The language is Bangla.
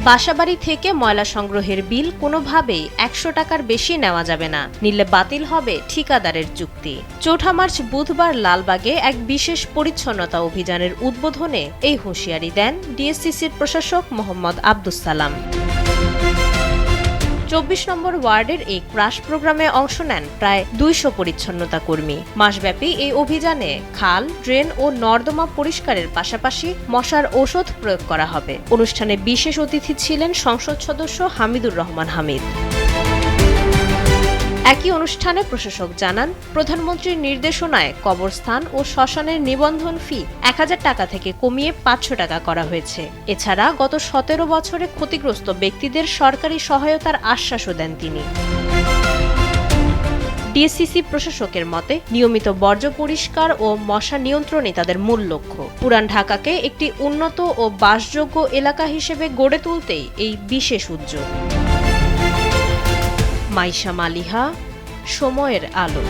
বাসাবাড়ি থেকে ময়লা সংগ্রহের বিল কোনোভাবেই ১০০ টাকার বেশি নেওয়া যাবে না, নিলে বাতিল হবে ঠিকাদারের চুক্তি। ৪ মার্চ বুধবার লালবাগে এক বিশেষ পরিচ্ছন্নতা অভিযানের উদ্বোধনে এই হুঁশিয়ারি দেন ডিএসসিসির প্রশাসক মোহাম্মদ আব্দুস সালাম। ২৪ নম্বর ওয়ার্ডের এই ক্রাশ প্রোগ্রামে অংশ নেন প্রায় ২০০ পরিচ্ছন্নতা কর্মী। মাসব্যাপী এই অভিযানে খাল, ড্রেন ও নর্দমা পরিষ্কারের পাশাপাশি মশার ঔষধ প্রয়োগ করা হবে। অনুষ্ঠানে বিশেষ অতিথি ছিলেন সংসদ সদস্য হামিদুর রহমান হামিদ। একই অনুষ্ঠানে প্রশাসক জানান, প্রধানমন্ত্রীর নির্দেশনায় কবরস্থান ও শ্মশানের নিবন্ধন ফি ১০০০ টাকা থেকে কমিয়ে ৫০০ টাকা করা হয়েছে। এছাড়া গত ১৭ বছরে ক্ষতিগ্রস্ত ব্যক্তিদের সরকারি সহায়তার আশ্বাসও দেন তিনি। ডিএসসিসি প্রশাসকের মতে, নিয়মিত বর্জ্য পরিষ্কার ও মশা নিয়ন্ত্রণই তাদের মূল লক্ষ্য। পুরান ঢাকাকে একটি উন্নত ও বাসযোগ্য এলাকা হিসেবে গড়ে তুলতেই এই বিশেষ উদ্যোগ। মাইশা মালিহা, সময়ের আলো।